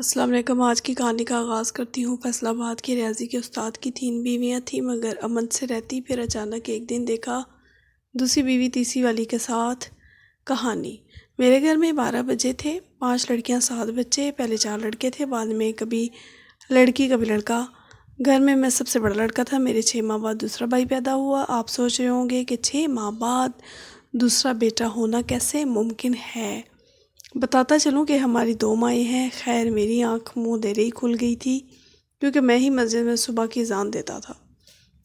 السلام علیکم۔ آج کی کہانی کا آغاز کرتی ہوں۔ فیصل آباد کے ریاضی کے استاد کی 3 بیویاں تھیں مگر امن سے رہتی۔ پھر اچانک ایک دن دیکھا دوسری بیوی تیسری والی کے ساتھ۔ کہانی: میرے گھر میں 12 بچے تھے، 5 لڑکیاں 7 بچے۔ پہلے 4 لڑکے تھے، بعد میں کبھی لڑکی کبھی لڑکا۔ گھر میں سب سے بڑا لڑکا تھا۔ میرے 6 ماہ بعد دوسرا بھائی پیدا ہوا۔ آپ سوچ رہے ہوں گے کہ 6 ماہ بعد دوسرا بیٹا ہونا کیسے ممکن ہے؟ بتاتا چلوں کہ ہماری 2 مائیں ہیں۔ خیر، میری آنکھ منہ دیرے ہی کھل گئی تھی کیونکہ میں ہی مسجد میں صبح کی اذان دیتا تھا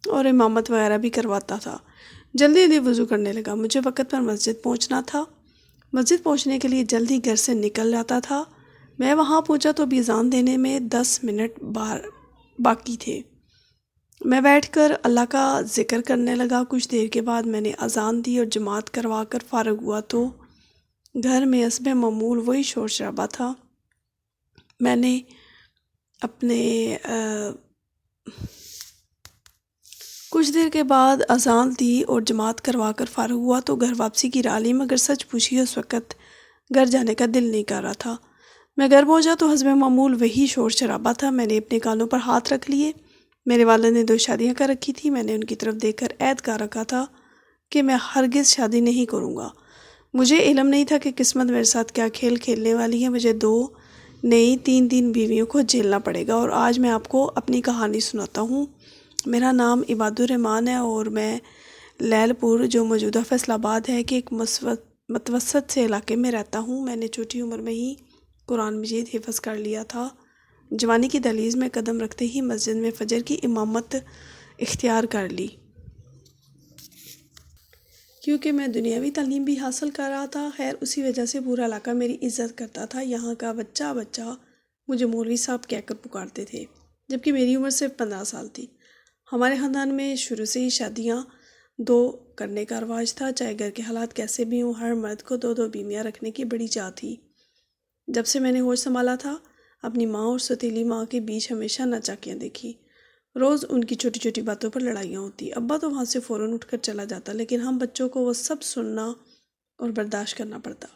اور امامت وغیرہ بھی کرواتا تھا۔ جلدی جلدی وضو کرنے لگا۔ مجھے وقت پر مسجد پہنچنا تھا۔ مسجد پہنچنے کے لیے جلدی گھر سے نکل جاتا تھا۔ میں وہاں پہنچا تو ابھی اذان دینے میں 10 منٹ باقی تھے۔ میں بیٹھ کر اللہ کا ذکر کرنے لگا۔ کچھ دیر کے بعد میں نے اذان دی اور جماعت کروا کر فارغ ہوا تو گھر میں حسب معمول وہی شور شرابہ تھا۔ میں نے کچھ دیر کے بعد اذان دی اور جماعت کروا کر فارغ ہوا تو گھر واپسی کی راہ لی، مگر سچ پوچھی اس وقت گھر جانے کا دل نہیں کر رہا تھا۔ میں گھر پہنچا تو حسب معمول وہی شور شرابہ تھا۔ میں نے اپنے کانوں پر ہاتھ رکھ لیے۔ میرے والد نے 2 شادیاں کر رکھی تھی۔ میں نے ان کی طرف دیکھ کر عہد کر رکھا تھا کہ میں ہرگز شادی نہیں کروں گا۔ مجھے علم نہیں تھا کہ قسمت میرے ساتھ کیا کھیل کھیلنے والی ہے۔ مجھے 2 نہیں 3 بیویوں کو جھیلنا پڑے گا۔ اور آج میں آپ کو اپنی کہانی سناتا ہوں۔ میرا نام عباد الرحمن ہے اور میں لیل پور، جو موجودہ فیصل آباد ہے، کے ایک متوسط سے علاقے میں رہتا ہوں۔ میں نے چھوٹی عمر میں ہی قرآن مجید حفظ کر لیا تھا۔ جوانی کی دہلیز میں قدم رکھتے ہی مسجد میں فجر کی امامت اختیار کر لی۔ کیونکہ میں دنیاوی تعلیم بھی حاصل کر رہا تھا۔ خیر، اسی وجہ سے پورا علاقہ میری عزت کرتا تھا۔ یہاں کا بچہ مجھے مولوی صاحب کہہ کر پکارتے تھے، جبکہ میری عمر صرف 15 سال تھی۔ ہمارے خاندان میں شروع سے ہی شادیاں 2 کرنے کا رواج تھا، چاہے گھر کے حالات کیسے بھی ہوں۔ ہر مرد کو 2 بیویاں رکھنے کی بڑی چاہ تھی۔ جب سے میں نے ہوش سنبھالا تھا، اپنی ماں اور ستیلی ماں کے بیچ ہمیشہ ناچاکیاں دیکھی۔ روز ان کی چھوٹی چھوٹی باتوں پر لڑائیاں ہوتی۔ ابا تو وہاں سے فوراً اٹھ کر چلا جاتا، لیکن ہم بچوں کو وہ سب سننا اور برداشت کرنا پڑتا۔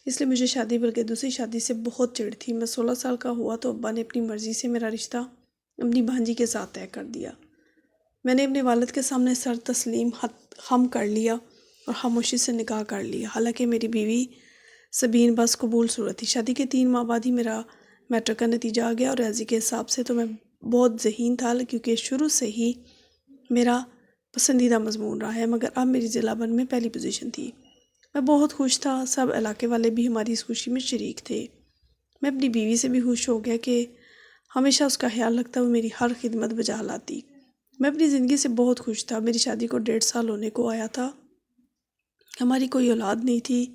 اس لیے مجھے شادی بلکہ دوسری شادی سے بہت چڑ تھی۔ میں 16 سال کا ہوا تو ابا نے اپنی مرضی سے میرا رشتہ اپنی بھانجی کے ساتھ طے کر دیا۔ میں نے اپنے والد کے سامنے سر تسلیم خم کر لیا اور خاموشی سے نکاح کر لیا۔ حالانکہ میری بیوی سبین بس قبول صورت تھی۔ شادی کے 3 ماہ بعد ہی میرا میٹرک کا نتیجہ آ گیا اور ریاضی کے حساب سے تو میں بہت ذہین تھا، کیونکہ شروع سے ہی میرا پسندیدہ مضمون رہا ہے، مگر اب میری ضلع بھر میں پہلی پوزیشن تھی۔ میں بہت خوش تھا۔ سب علاقے والے بھی ہماری اس خوشی میں شریک تھے۔ میں اپنی بیوی سے بھی خوش ہو گیا کہ ہمیشہ اس کا خیال رکھتا، وہ میری ہر خدمت بجا لاتی۔ میں اپنی زندگی سے بہت خوش تھا۔ میری شادی کو 1.5 سال ہونے کو آیا تھا۔ ہماری کوئی اولاد نہیں تھی،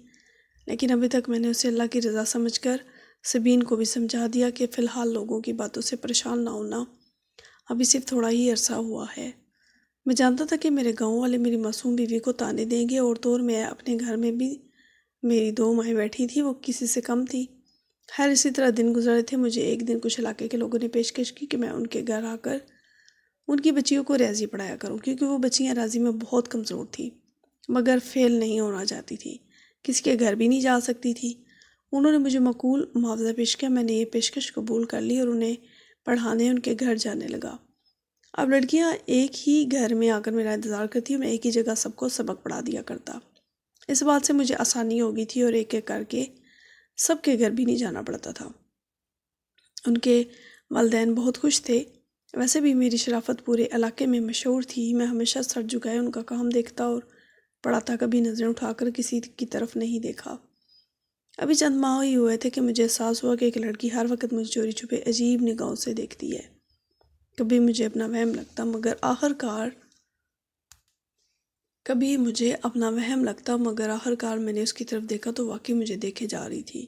لیکن ابھی تک میں نے اسے اللہ کی رضا سمجھ کر سبین کو بھی سمجھا دیا کہ فی الحال لوگوں کی باتوں سے پریشان نہ ہونا، ابھی صرف تھوڑا ہی عرصہ ہوا ہے۔ میں جانتا تھا کہ میرے گاؤں والے میری معصوم بیوی کو طعنے دیں گے، اور طور میں اپنے گھر میں بھی میری 2 مائیں بیٹھی تھی، وہ کسی سے کم تھی۔ خیر، اسی طرح دن گزرے تھے۔ مجھے ایک دن کچھ علاقے کے لوگوں نے پیشکش کی کہ میں ان کے گھر آ کر ان کی بچیوں کو ریاضی پڑھایا کروں، کیونکہ وہ بچیاں ریاضی میں بہت کمزور تھیں، مگر فیل نہیں ہونا چاہتی تھی، کسی کے گھر بھی نہیں جا سکتی تھی۔ انہوں نے مجھے معقول معاوضہ پیش کیا۔ میں نے یہ پیشکش قبول کر لی اور انہیں پڑھانے ان کے گھر جانے لگا۔ اب لڑکیاں ایک ہی گھر میں آ کر میرا انتظار کرتی اور میں ایک ہی جگہ سب کو سبق پڑھا دیا کرتا۔ اس بات سے مجھے آسانی ہو گئی تھی اور ایک ایک کر کے سب کے گھر بھی نہیں جانا پڑتا تھا۔ ان کے والدین بہت خوش تھے۔ ویسے بھی میری شرافت پورے علاقے میں مشہور تھی۔ میں ہمیشہ سر جھکائے ان کا کام دیکھتا اور پڑھاتا، کبھی نظریں اٹھا کر کسی کی طرف نہیں دیکھا۔ ابھی چند ماہ ہی ہوئے تھے کہ مجھے احساس ہوا کہ ایک لڑکی ہر وقت مجھے چوری چھپے عجیب نگاہوں سے دیکھتی ہے۔ کبھی مجھے اپنا وہم لگتا مگر آخرکار میں نے اس کی طرف دیکھا تو واقعی مجھے دیکھے جا رہی تھی۔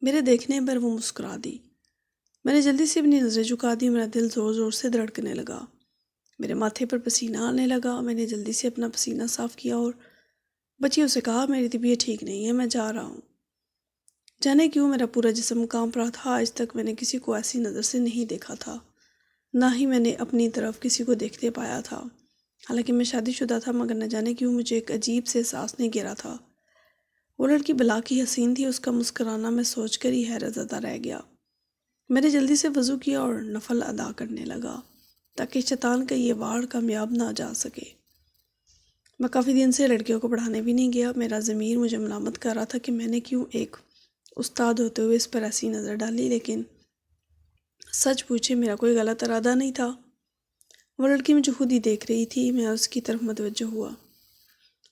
میرے دیکھنے پر وہ مسکرا دی۔ میں نے جلدی سے اپنی نظریں جھکا دی۔ میرا دل زور زور سے دھڑکنے لگا، میرے ماتھے پر پسینہ آنے لگا۔ میں نے جلدی سے اپنا پسینہ صاف کیا اور بچیوں سے کہا، میری طبیعت ٹھیک نہیں ہے، میں جا رہا ہوں۔ جانے کیوں میرا پورا جسم کانپ رہا تھا۔ آج تک میں نے کسی کو ایسی نظر سے نہیں دیکھا تھا، نہ ہی میں نے اپنی طرف کسی کو دیکھتے پایا تھا۔ حالانکہ میں شادی شدہ تھا، مگر نہ جانے کیوں مجھے ایک عجیب سے احساس نے گھیرا تھا۔ وہ لڑکی بلا کی حسین تھی، اس کا مسکرانا میں سوچ کر ہی حیرت زدہ رہ گیا۔ میں نے جلدی سے وضو کیا اور نفل ادا کرنے لگا تاکہ شیطان کا یہ وار کامیاب نہ جا سکے۔ میں کافی دن سے لڑکیوں کو پڑھانے بھی نہیں گیا۔ میرا ضمیر مجھے ملامت کر رہا تھا کہ میں نے کیوں ایک استاد ہوتے ہوئے اس پر ایسی نظر ڈالی، لیکن سچ پوچھے میرا کوئی غلط ارادہ نہیں تھا۔ وہ لڑکی مجھے خود ہی دیکھ رہی تھی، میں اس کی طرف متوجہ ہوا۔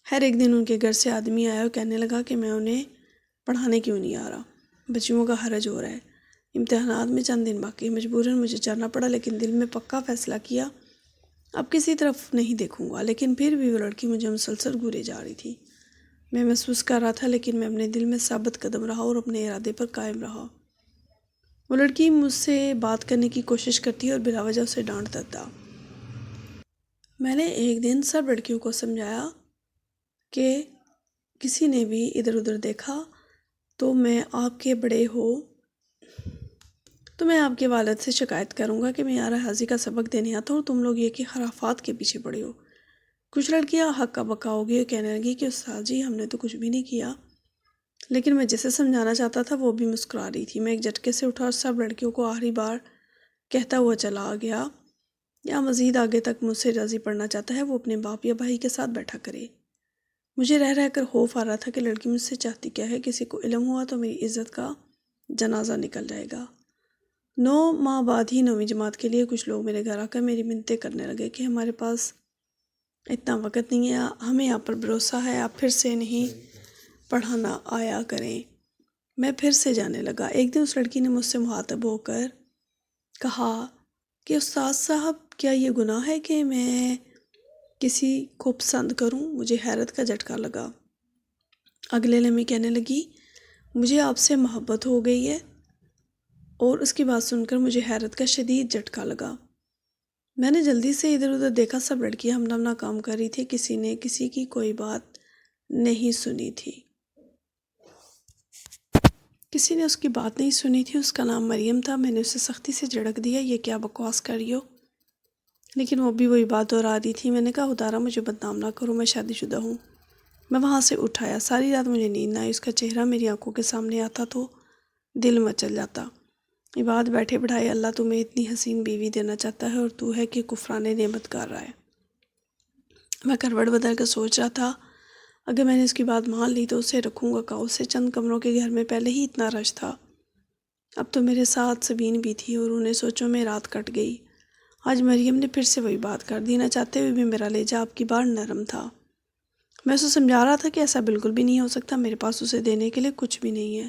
ہر ایک دن ان کے گھر سے آدمی آیا اور کہنے لگا کہ میں انہیں پڑھانے کیوں نہیں آ رہا، بچیوں کا حرج ہو رہا ہے، امتحانات میں چند دن باقی، مجبوراً مجھے جانا پڑا، لیکن دل میں پکا فیصلہ کیا اب کسی طرف نہیں دیکھوں گا۔ لیکن پھر بھی وہ لڑکی مجھے مسلسل گھورے جا رہی تھی۔ میں محسوس کر رہا تھا، لیکن میں اپنے دل میں ثابت قدم رہا اور اپنے ارادے پر قائم رہا۔ وہ لڑکی مجھ سے بات کرنے کی کوشش کرتی اور بلا وجہ اسے ڈانٹتا تھا۔ میں نے ایک دن سب لڑکیوں کو سمجھایا کہ کسی نے بھی ادھر ادھر دیکھا تو میں آپ کے بڑے ہو تو میں آپ کے والد سے شکایت کروں گا کہ میں یار حاضی کا سبق دینے آتا ہوں اور تم لوگ یہ کہ خرافات کے پیچھے پڑے ہو۔ کچھ لڑکیاں حقہ بکا ہو گئی اور کہنے لگی کہ استاد جی ہم نے تو کچھ بھی نہیں کیا، لیکن میں جسے سمجھانا چاہتا تھا وہ بھی مسکرا رہی تھی۔ میں ایک جھٹکے سے اٹھا اور سب لڑکیوں کو آخری بار کہتا ہوا چلا گیا، یا مزید آگے تک مجھ سے راضی پڑنا چاہتا ہے وہ اپنے باپ یا بھائی کے ساتھ بیٹھا کرے۔ مجھے رہ رہ کر خوف آ رہا تھا کہ لڑکی مجھ سے چاہتی کیا ہے، کسی کو علم ہوا تو میری عزت کا جنازہ نکل جائے گا۔ 9 ماہ بعد ہی 9ویں جماعت کے لیے کچھ لوگ میرے گھر آ کر میری منتیں کرنے لگے کہ ہمارے پاس اتنا وقت نہیں ہے، ہمیں آپ پر بھروسہ ہے، آپ پھر سے نہیں پڑھانا آیا کریں۔ میں پھر سے جانے لگا۔ ایک دن اس لڑکی نے مجھ سے مخاطب ہو کر کہا کہ استاد صاحب کیا یہ گناہ ہے کہ میں کسی کو پسند کروں؟ مجھے حیرت کا جھٹکا لگا۔ اگلے لمحے کہنے لگی مجھے آپ سے محبت ہو گئی ہے، اور اس کی بات سن کر مجھے حیرت کا شدید جھٹکا لگا۔ میں نے جلدی سے ادھر ادھر دیکھا، سب لڑکیاں ہم نام کام کر رہی تھی، کسی نے کسی کی کوئی بات نہیں سنی تھی، کسی نے اس کی بات نہیں سنی تھی۔ اس کا نام مریم تھا۔ میں نے اسے سختی سے جھڑک دیا، یہ کیا بکواس کر رہی ہو؟ لیکن وہ بھی وہی بات دہرا رہی تھی۔ میں نے کہا خدارا مجھے بدنام نہ کرو، میں شادی شدہ ہوں۔ میں وہاں سے اٹھایا، ساری رات مجھے نیند نہ آئی۔ اس کا چہرہ میری آنکھوں کے سامنے آتا تو دل مچل جاتا۔ عباد بیٹھے بڑھائے اللہ تمہیں اتنی حسین بیوی دینا چاہتا ہے اور تو ہے کہ کفران نعمت کر رہا ہے۔ میں کروٹ بدل کر سوچ رہا تھا اگر میں نے اس کی بات مان لی تو اسے رکھوں گا کہاں؟ اس سے چند کمروں کے گھر میں پہلے ہی اتنا رش تھا، اب تو میرے ساتھ سبین بھی تھی اور انہیں سوچوں میں رات کٹ گئی۔ آج مریم نے پھر سے وہی بات کر دی، نہ چاہتے ہوئے بھی میرا لہجہ آپ کی بار نرم تھا۔ میں اسے سمجھا رہا تھا کہ ایسا بالکل بھی نہیں ہو سکتا، میرے پاس اسے دینے کے لیے کچھ بھی نہیں ہے۔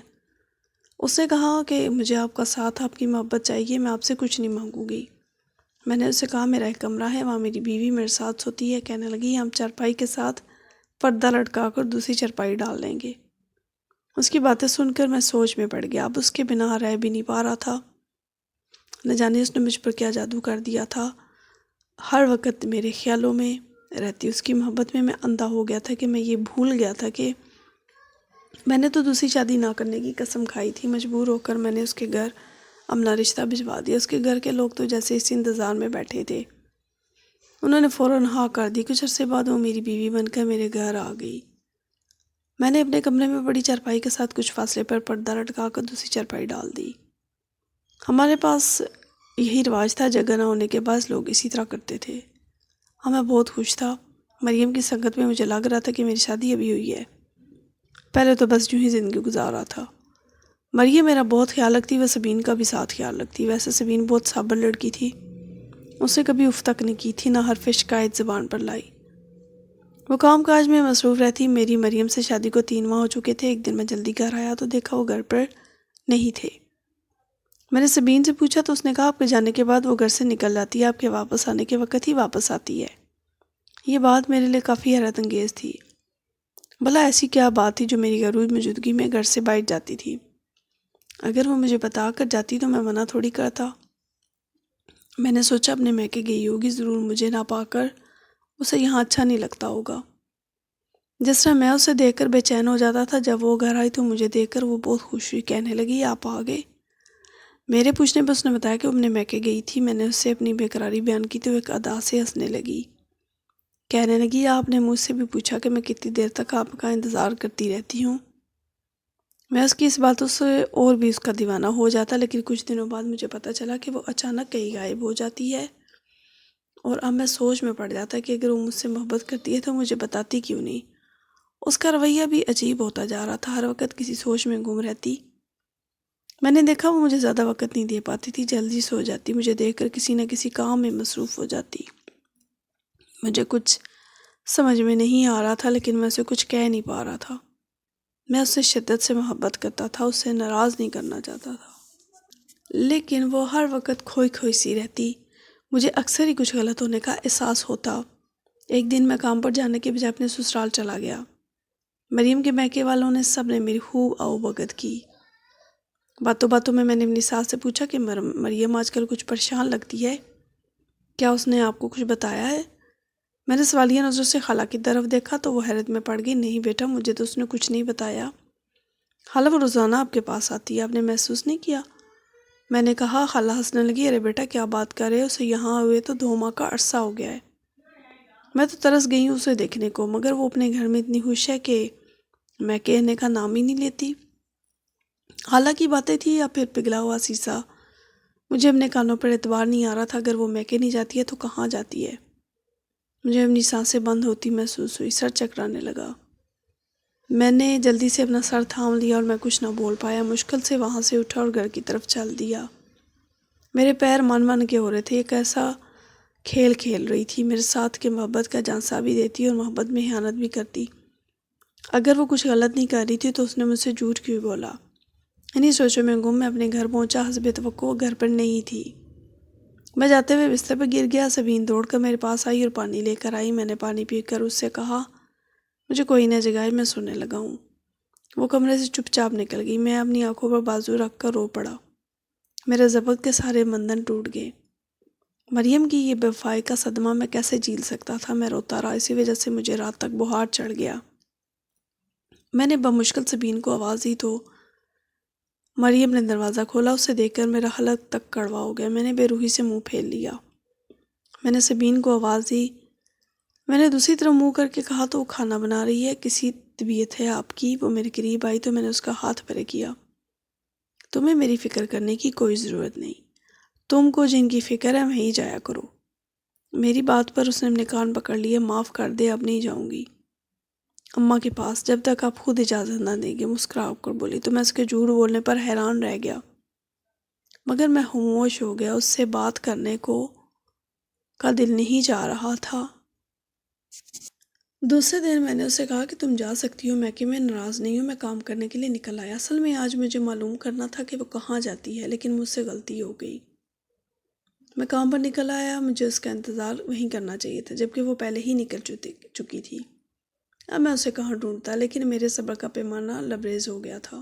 اس نے کہا کہ مجھے آپ کا ساتھ، آپ کی محبت چاہیے، میں آپ سے کچھ نہیں مانگوں گی۔ میں نے اسے کہا میرا ایک کمرہ ہے، وہاں میری بیوی میرے ساتھ سوتی ہے۔ کہنے لگی ہم چارپائی کے ساتھ پردہ لٹکا کر دوسری چارپائی ڈال لیں گے۔ اس کی باتیں سن کر میں سوچ میں پڑ گیا، اب اس کے بنا رہ بھی نہیں پا رہا تھا۔ نہ جانے اس نے مجھ پر کیا جادو کر دیا تھا۔ ہر وقت میرے خیالوں میں رہتی اس کی محبت میں اندھا ہو گیا تھا کہ میں یہ بھول گیا تھا کہ میں نے تو دوسری شادی نہ کرنے کی قسم کھائی تھی۔ مجبور ہو کر میں نے اس کے گھر اپنا رشتہ بھجوا دیا۔ اس کے گھر کے لوگ تو جیسے اس انتظار میں بیٹھے تھے، انہوں نے فوراً ہاں کر دی۔ کچھ عرصے بعد وہ میری بیوی بن کر میرے گھر آ گئی۔ میں نے اپنے کمرے میں بڑی چارپائی کے ساتھ کچھ فاصلے پر پردہ لٹکا کر دوسری چارپائی ڈال دی۔ ہمارے پاس یہی رواج تھا، جگہ نہ ہونے کے بعد لوگ اسی طرح کرتے تھے۔ میں بہت خوش تھا۔ مریم کی سنگت میں مجھے لگ رہا تھا کہ میری شادی ابھی ہوئی ہے، پہلے تو بس یوں ہی زندگی گزار رہا تھا۔ مریم میرا بہت خیال رکھتی، وہ سبین کا بھی ساتھ خیال رکھتی۔ ویسے سبین بہت صابر لڑکی تھی، اسے کبھی اف تک نہیں کی تھی، نہ حرف شکایت زبان پر لائی۔ وہ کام کاج میں مصروف رہتی۔ میری مریم سے شادی کو 3 ماہ ہو چکے تھے۔ ایک دن میں جلدی گھر آیا تو دیکھا وہ گھر پر نہیں تھے۔ میں نے سبین سے پوچھا تو اس نے کہا آپ کے جانے کے بعد وہ گھر سے نکل جاتی ہے، آپ کے واپس آنے کے وقت ہی واپس آتی ہے۔ یہ بات میرے لیے کافی حیرت انگیز تھی۔ بھلا ایسی کیا بات تھی جو میری غیر موجودگی میں گھر سے بیٹھ جاتی تھی؟ اگر وہ مجھے بتا کر جاتی تو میں منع تھوڑی کرتا۔ میں نے سوچا اپنے میکے گئی ہوگی، ضرور مجھے نہ پا کر اسے یہاں اچھا نہیں لگتا ہوگا۔ جس طرح میں اسے دیکھ کر بے چین ہو جاتا تھا، جب وہ گھر آئی تو مجھے دیکھ کر وہ بہت خوش ہوئی، کہنے لگی آپ آ گئے۔ میرے پوچھنے پر اس نے بتایا کہ وہ اپنے میکے گئی تھی۔ میں نے اس سے اپنی بے قراری بیان کی تو ایک ادا سے ہنسنے لگی، کہنے لگی آپ نے مجھ سے بھی پوچھا کہ میں کتنی دیر تک آپ کا انتظار کرتی رہتی ہوں؟ میں اس کی اس باتوں سے اور بھی اس کا دیوانہ ہو جاتا، لیکن کچھ دنوں بعد مجھے پتہ چلا کہ وہ اچانک کہیں غائب ہو جاتی ہے، اور اب میں سوچ میں پڑ جاتا کہ اگر وہ مجھ سے محبت کرتی ہے تو مجھے بتاتی کیوں نہیں۔ اس کا رویہ بھی عجیب ہوتا جا رہا تھا، ہر وقت کسی سوچ میں گم رہتی۔ میں نے دیکھا وہ مجھے زیادہ وقت نہیں دے پاتی تھی، جلدی سو جاتی، مجھے دیکھ کر کسی نہ کسی کام میں مصروف ہو جاتی۔ مجھے کچھ سمجھ میں نہیں آ رہا تھا، لیکن میں اسے کچھ کہہ نہیں پا رہا تھا۔ میں اس سے شدت سے محبت کرتا تھا، اس سے ناراض نہیں کرنا چاہتا تھا، لیکن وہ ہر وقت کھوئی کھوئی سی رہتی۔ مجھے اکثر ہی کچھ غلط ہونے کا احساس ہوتا۔ ایک دن میں کام پر جانے کے بجائے اپنے سسرال چلا گیا۔ مریم کے میکے والوں نے سب نے میری خوب آؤ بھگت کی۔ باتوں باتوں میں نے اپنی ساس سے پوچھا کہ مریم آج کل کچھ پریشان لگتی ہے، کیا اس نے آپ کو کچھ بتایا ہے؟ میں نے سوالیہ نظروں سے خالہ کی طرف دیکھا تو وہ حیرت میں پڑ گئی۔ نہیں بیٹا، مجھے تو اس نے کچھ نہیں بتایا، خالہ وہ روزانہ آپ کے پاس آتی ہے، آپ نے محسوس نہیں کیا؟ میں نے کہا۔ خالہ ہنسنے لگی۔ ارے بیٹا کیا بات کر رہے ہو، اسے یہاں ہوئے تو 2 ماہ کا عرصہ ہو گیا ہے۔ میں تو ترس گئی ہوں اسے دیکھنے کو، مگر وہ اپنے گھر میں اتنی خوش ہے کہ میں کہنے کا نام ہی نہیں لیتی۔ خالہ کی باتیں تھی یا پھر پگھلا ہوا سیسا؟ مجھے اپنے کانوں پر اعتبار نہیں آ رہا تھا۔ اگر وہ میکے نہیں جاتی ہے تو کہاں جاتی ہے؟ مجھے اپنی سانسیں بند ہوتی محسوس ہوئی، سر چکرانے لگا۔ میں نے جلدی سے اپنا سر تھام لیا اور میں کچھ نہ بول پایا۔ مشکل سے وہاں سے اٹھا اور گھر کی طرف چل دیا۔ میرے پیر من کے ہو رہے تھے، ایک ایسا کھیل کھیل رہی تھی میرے ساتھ کہ محبت کا جھانسا بھی دیتی اور محبت میں خیانت بھی کرتی۔ اگر وہ کچھ غلط نہیں کر رہی تھی تو اس نے مجھ سے جھوٹ کیوں بولا؟ انہی سوچوں میں گم میں اپنے گھر پہنچا۔ حسب توقع گھر پر نہیں تھی۔ میں جاتے ہوئے بستر پر گر گیا۔ سبین دوڑ کر میرے پاس آئی اور پانی لے کر آئی۔ میں نے پانی پی کر اس سے کہا، مجھے کوئی نہ جگائے، میں سونے لگا ہوں۔ وہ کمرے سے چپ چاپ نکل گئی۔ میں اپنی آنکھوں پر بازو رکھ کر رو پڑا۔ میرے ضبط کے سارے بندھن ٹوٹ گئے۔ مریم کی یہ بے وفائی کا صدمہ میں کیسے جھیل سکتا تھا؟ میں روتا رہا، اسی وجہ سے مجھے رات تک بخار چڑھ گیا۔ میں نے بمشکل سبین کو آواز دی تو مریم نے دروازہ کھولا۔ اسے دیکھ کر میرا حلق تک کڑوا ہو گیا۔ میں نے بے روحی سے منہ پھیر لیا۔ میں نے سبین کو آواز دی۔ میں نے دوسری طرف منہ کر کے کہا، تو وہ کھانا بنا رہی ہے، کسی طبیعت ہے آپ کی؟ وہ میرے قریب آئی تو میں نے اس کا ہاتھ پرے کیا۔ تمہیں میری فکر کرنے کی کوئی ضرورت نہیں، تم کو جن کی فکر ہے وہیں جایا کرو۔ میری بات پر اس نے اپنے کان پکڑ لیے۔ معاف کر دے، اب نہیں جاؤں گی اماں کے پاس جب تک آپ خود اجازت نہ دیں گے، مسکرا کر بولی۔ تو میں اس کے جھوٹ بولنے پر حیران رہ گیا، مگر میں خاموش ہو گیا۔ اس سے بات کرنے کا دل نہیں چاہ رہا تھا۔ دوسرے دن میں نے اسے کہا کہ تم جا سکتی ہو، میں کہ میں ناراض نہیں ہوں، میں کام کرنے کے لیے نکل آیا۔ اصل میں آج مجھے معلوم کرنا تھا کہ وہ کہاں جاتی ہے، لیکن مجھ سے غلطی ہو گئی۔ میں کام پر نکل آیا، مجھے اس کا انتظار وہیں کرنا چاہیے تھا، جبکہ وہ پہلے ہی نکل چکی تھی۔ اب میں اسے کہاں ڈھونڈتا، لیکن میرے صبر کا پیمانہ لبریز ہو گیا تھا۔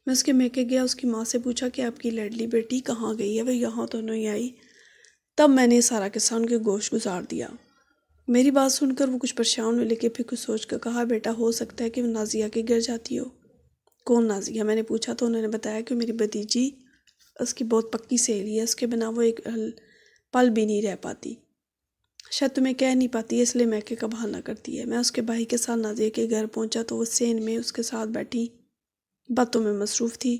میں اس کے میکے گیا، اس کی ماں سے پوچھا کہ آپ کی لاڈلی بیٹی کہاں گئی ہے، وہ یہاں تو نہیں آئی۔ تب میں نے سارا قصہ ان کے گوش گزار دیا۔ میری بات سن کر وہ کچھ پریشان ہوئی، لیکن پھر کچھ سوچ کر کہا، بیٹا ہو سکتا ہے کہ وہ نازیہ کے گھر جاتی ہو۔ کون نازیہ؟ میں نے پوچھا تو انہوں نے بتایا کہ میری بھتیجی اس کی بہت پکی سہیلی ہے، اس کے بنا وہ ایک پل بھی نہیں رہ پاتی، شاید تمہیں کہہ نہیں پاتی ہے، اس لیے میکے کا بہانہ کرتی ہے۔ میں اس کے بھائی کے ساتھ نازیہ کے گھر پہنچا تو وہ سین میں اس کے ساتھ بیٹھی باتوں میں مصروف تھی۔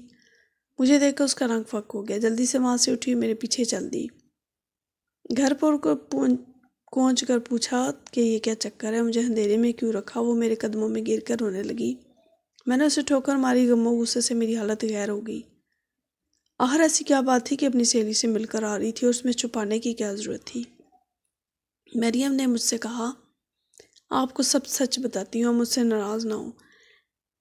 مجھے دیکھ کر اس کا رنگ فک ہو گیا، جلدی سے وہاں سے اٹھی، میرے پیچھے چل دی۔ گھر پر پہنچ کر پوچھا کہ یہ کیا چکر ہے، مجھے اندھیرے میں کیوں رکھا؟ وہ میرے قدموں میں گر کر رونے لگی۔ میں نے اسے ٹھوکر ماری، غم و غصے سے میری حالت غیر ہو گئی۔ آخر ایسی کیا بات تھی کہ اپنی سہیلی سے مل کر آ رہی تھی، اور اس میں چھپانے کی کیا ضرورت تھی؟ مریم نے مجھ سے کہا، آپ کو سب سچ بتاتی ہوں، مجھ سے ناراض نہ ہو۔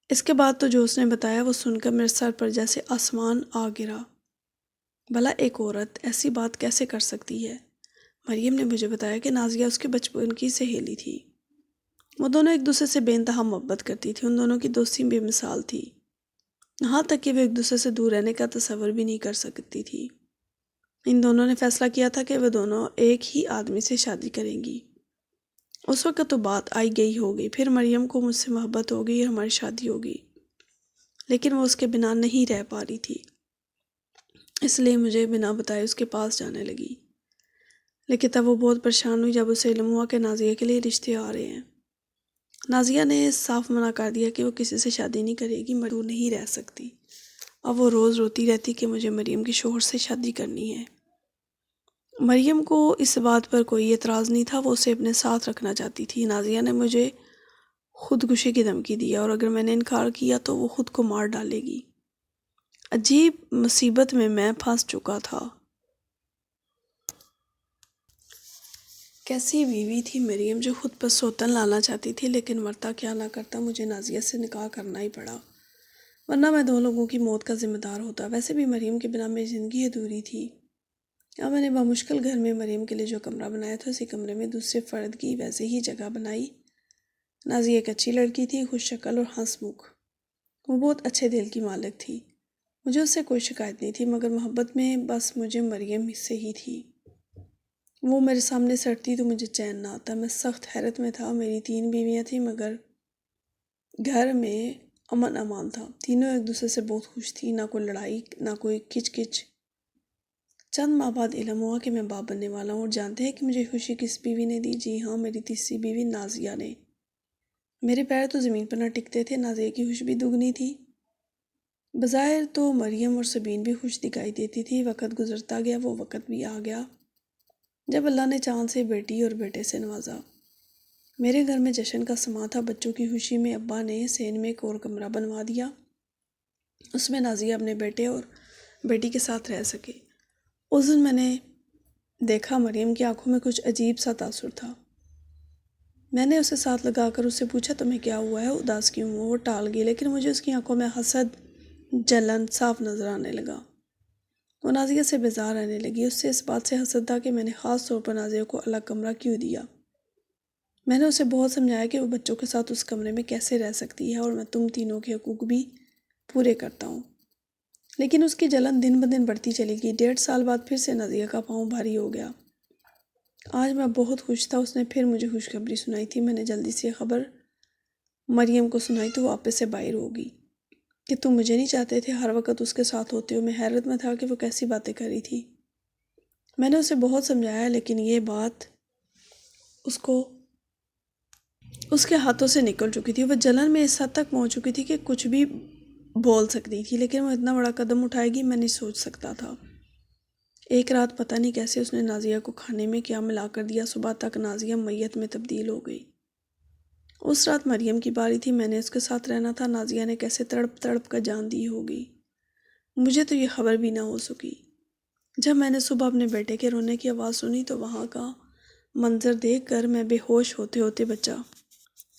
اس کے بعد تو جو اس نے بتایا وہ سن کر میرے سر پر جیسے آسمان آ گرا۔ بھلا ایک عورت ایسی بات کیسے کر سکتی ہے؟ مریم نے مجھے بتایا کہ نازیہ اس کے بچپن کی سہیلی تھی، وہ دونوں ایک دوسرے سے بے انتہا محبت کرتی تھی، ان دونوں کی دوستی بے مثال تھی، یہاں تک کہ وہ ایک دوسرے سے دور رہنے کا تصور بھی نہیں کر سکتی تھی۔ ان دونوں نے فیصلہ کیا تھا کہ وہ دونوں ایک ہی آدمی سے شادی کریں گی۔ اس وقت تو بات آئی گئی ہو گئی، پھر مریم کو مجھ سے محبت ہو گئی اور ہماری شادی ہو گئی، لیکن وہ اس کے بنا نہیں رہ پا رہی تھی، اس لیے مجھے بنا بتائے اس کے پاس جانے لگی۔ لیکن تب وہ بہت پریشان ہوئی جب اسے علم ہوا کہ نازیہ کے لیے رشتے آ رہے ہیں۔ نازیہ نے صاف منع کر دیا کہ وہ کسی سے شادی نہیں کرے گی، مجبور نہیں رہ سکتی۔ اب وہ روز روتی رہتی کہ مجھے مریم کے شوہر سے شادی کرنی ہے۔ مریم کو اس بات پر کوئی اعتراض نہیں تھا، وہ اسے اپنے ساتھ رکھنا چاہتی تھی۔ نازیہ نے مجھے خودکشی کی دھمکی دی اور اگر میں نے انکار کیا تو وہ خود کو مار ڈالے گی۔ عجیب مصیبت میں پھنس چکا تھا۔ کیسی بیوی تھی مریم جو خود پر سوتن لانا چاہتی تھی، لیکن مرتا کیا نہ کرتا مجھے نازیہ سے نکاح کرنا ہی پڑا، ورنہ میں 2 لوگوں کی موت کا ذمہ دار ہوتا۔ ویسے بھی مریم کے بنا میری زندگی ادھوری تھی۔ اب میں نے بمشکل گھر میں مریم کے لیے جو کمرہ بنایا تھا، اسی کمرے میں دوسرے فرد کی ویسے ہی جگہ بنائی۔ نازیہ ایک اچھی لڑکی تھی، خوش شکل اور ہنس مکھ۔ وہ بہت اچھے دل کی مالک تھی، مجھے اس سے کوئی شکایت نہیں تھی، مگر محبت میں بس مجھے مریم سے ہی تھی۔ وہ میرے سامنے سڑتی تو مجھے چین نہ آتا۔ میں سخت حیرت میں تھا۔ میری 3 بیویاں تھیں مگر گھر میں امن امان تھا، تینوں ایک دوسرے سے بہت خوش تھی، نہ کوئی لڑائی نہ کوئی کچ کچ۔ چند ماہ بعد علم ہوا کہ میں باپ بننے والا ہوں، اور جانتے ہیں کہ مجھے خوشی کس بیوی نے دی؟ جی ہاں، میری تیسری بیوی نازیہ نے۔ میرے پیر تو زمین پر نہ ٹکتے تھے، نازیہ کی خوش بھی دگنی تھی۔ بظاہر تو مریم اور سبین بھی خوش دکھائی دیتی تھی۔ وقت گزرتا گیا، وہ وقت بھی آ گیا جب اللہ نے چاند سے بیٹی اور بیٹے سے نوازا۔ میرے گھر میں جشن کا سماں تھا۔ بچوں کی خوشی میں ابا نے سین میں ایک اور کمرہ بنوا دیا، اس میں نازیہ اپنے بیٹے اور بیٹی کے ساتھ رہ سکے۔ اس دن میں نے دیکھا مریم کی آنکھوں میں کچھ عجیب سا تاثر تھا۔ میں نے اسے ساتھ لگا کر اس سے پوچھا تمہیں کیا ہوا ہے، اداس کیوں ہو؟ وہ ٹال گئی، لیکن مجھے اس کی آنکھوں میں حسد، جلن صاف نظر آنے لگا۔ وہ نازیہ سے بیزار رہنے لگی۔ اس سے اس بات سے حسد تھا کہ میں نے خاص طور پر نازیہ کو الگ کمرہ کیوں دیا۔ میں نے اسے بہت سمجھایا کہ وہ بچوں کے ساتھ اس کمرے میں کیسے رہ سکتی ہے، اور میں تم تینوں کے حقوق بھی پورے کرتا ہوں، لیکن اس کی جلن دن بدن بڑھتی چلی گئی۔ 1.5 سال بعد پھر سے نازیہ کا پاؤں بھاری ہو گیا۔ آج میں بہت خوش تھا۔ اس نے پھر مجھے خوشخبری سنائی تھی۔ میں نے جلدی سے خبر مریم کو سنائی تو وہ آپے سے باہر ہو گئی کہ تم مجھے نہیں چاہتے تھے، ہر وقت اس کے ساتھ ہوتے ہو۔ میں حیرت میں تھا کہ وہ کیسی باتیں کر رہی تھی۔ میں نے اسے بہت سمجھایا، لیکن یہ بات اس کے ہاتھوں سے نکل چکی تھی۔ وہ جلن میں اس حد تک پہنچ چکی تھی کہ کچھ بھی بول سکتی تھی، لیکن وہ اتنا بڑا قدم اٹھائے گی میں نہیں سوچ سکتا تھا۔ ایک رات پتہ نہیں کیسے اس نے نازیہ کو کھانے میں کیا ملا کر دیا، صبح تک نازیہ میت میں تبدیل ہو گئی۔ اس رات مریم کی باری تھی، میں نے اس کے ساتھ رہنا تھا۔ نازیہ نے کیسے تڑپ تڑپ کر جان دی ہوگی، مجھے تو یہ خبر بھی نہ ہو سکی۔ جب میں نے صبح اپنے بیٹے کے رونے کی آواز سنی تو وہاں کا منظر دیکھ کر میں بے ہوش ہوتے ہوتے بچا۔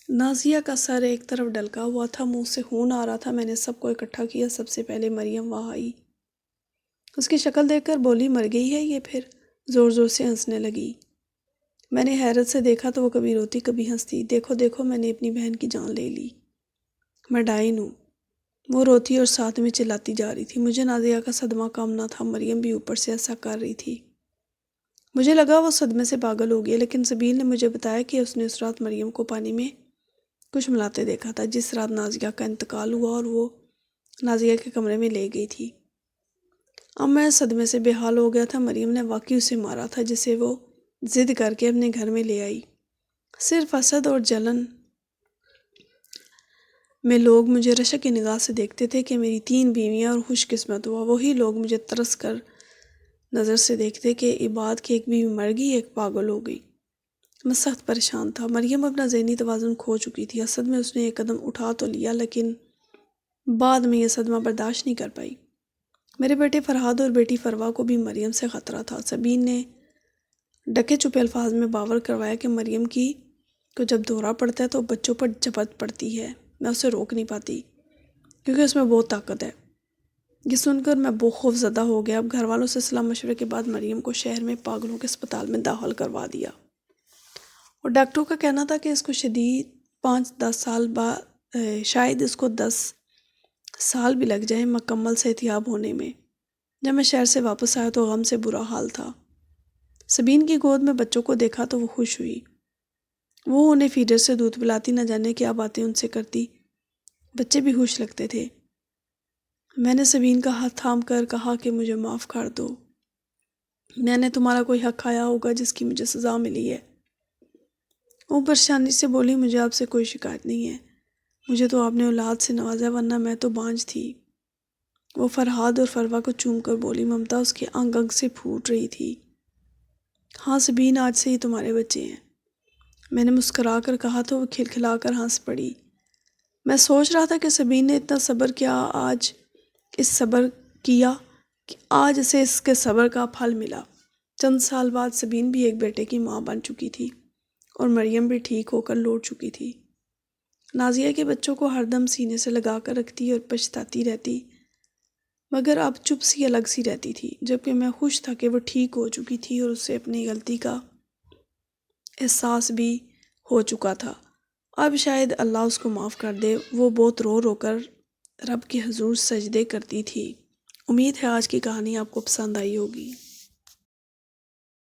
نازیہ کا سر ایک طرف ڈلکا ہوا تھا، منہ سے خون آ رہا تھا۔ میں نے سب کو اکٹھا کیا۔ سب سے پہلے مریم وہاں آئی۔ اس کی شکل دیکھ کر بولی مر گئی ہے یہ؟ پھر زور زور سے ہنسنے لگی۔ میں نے حیرت سے دیکھا تو وہ کبھی روتی کبھی ہنستی۔ دیکھو دیکھو، میں نے اپنی بہن کی جان لے لی، میں ڈائن ہوں۔ وہ روتی اور ساتھ میں چلاتی جا رہی تھی۔ مجھے نازیہ کا صدمہ کم نہ تھا، مریم بھی اوپر سے ایسا کر رہی تھی۔ مجھے لگا وہ صدمے سے پاگل ہو گئی، لیکن سبیل نے مجھے بتایا کہ اس نے اس رات مریم کو پانی میں کچھ ملاتے دیکھا تھا جس رات نازیہ کا انتقال ہوا، اور وہ نازیہ کے کمرے میں لے گئی تھی۔ اب میں صدمے سے بے حال ہو گیا تھا۔ مریم نے واقعی اسے مارا تھا جسے وہ ضد کر کے اپنے گھر میں لے آئی۔ صرف حسد اور جلن میں لوگ مجھے رشک کی نگاہ سے دیکھتے تھے کہ میری 3 بیویاں اور خوش قسمت ہوا۔ وہی لوگ مجھے ترس کر نظر سے دیکھتے کہ عباد کی ایک بیوی مر گئی، ایک پاگل ہو گئی۔ میں سخت پریشان تھا۔ مریم اپنا ذہنی توازن کھو چکی تھی۔ حسد میں اس نے ایک قدم اٹھا تو لیا، لیکن بعد میں یہ صدمہ برداشت نہیں کر پائی۔ میرے بیٹے فرحاد اور بیٹی فروا کو بھی مریم سے خطرہ تھا۔ سبین نے ڈکے چھپے الفاظ میں باور کروایا کہ مریم کو جب دورہ پڑتا ہے تو بچوں پر جپت پڑتی ہے، میں اسے روک نہیں پاتی کیونکہ اس میں بہت طاقت ہے۔ یہ سن کر میں بہت خوف زدہ ہو گیا۔ اب گھر والوں سے صلاح مشورے کے بعد مریم کو شہر میں پاگلوں کے اسپتال میں داخل کروا دیا، اور ڈاکٹروں کا کہنا تھا کہ اس کو شدید 5-10 سال بعد شاید اس کو 10 سال بھی لگ جائیں مکمل صحتیاب ہونے میں۔ جب میں شہر سے واپس آیا تو غم سے برا حال تھا۔ سبین کی گود میں بچوں کو دیکھا تو وہ خوش ہوئی۔ وہ انہیں فیڈر سے دودھ پلاتی، نہ جانے کیا باتیں ان سے کرتی۔ بچے بھی خوش لگتے تھے۔ میں نے سبین کا ہاتھ تھام کر کہا کہ مجھے معاف کر دو، میں نے تمہارا کوئی حق کھایا ہوگا جس کی مجھے سزا ملی ہے۔ وہ پریشانی سے بولی مجھے آپ سے کوئی شکایت نہیں ہے، مجھے تو آپ نے اولاد سے نوازا ورنہ میں تو بانجھ تھی۔ وہ فرحاد اور فروا کو چوم کر بولی، ممتا اس کے انگ انگ سے پھوٹ رہی تھی۔ ہاں سبین، آج سے ہی تمہارے بچے ہیں، میں نے مسکرا کر کہا تو وہ کھلکھلا کر ہنس پڑی۔ میں سوچ رہا تھا کہ سبین نے اتنا صبر کیا کہ آج اسے اس کے صبر کا پھل ملا۔ چند سال بعد سبین بھی ایک بیٹے کی ماں بن چکی تھی اور مریم بھی ٹھیک ہو کر لوٹ چکی تھی۔ نازیہ کے بچوں کو ہر دم سینے سے لگا کر رکھتی اور پچھتاتی رہتی، مگر اب چپ سی الگ سی رہتی تھی، جبکہ میں خوش تھا کہ وہ ٹھیک ہو چکی تھی اور اسے اپنی غلطی کا احساس بھی ہو چکا تھا۔ اب شاید اللہ اس کو معاف کر دے۔ وہ بہت رو رو کر رب کے حضور سجدے کرتی تھی۔ امید ہے آج کی کہانی آپ کو پسند آئی ہوگی۔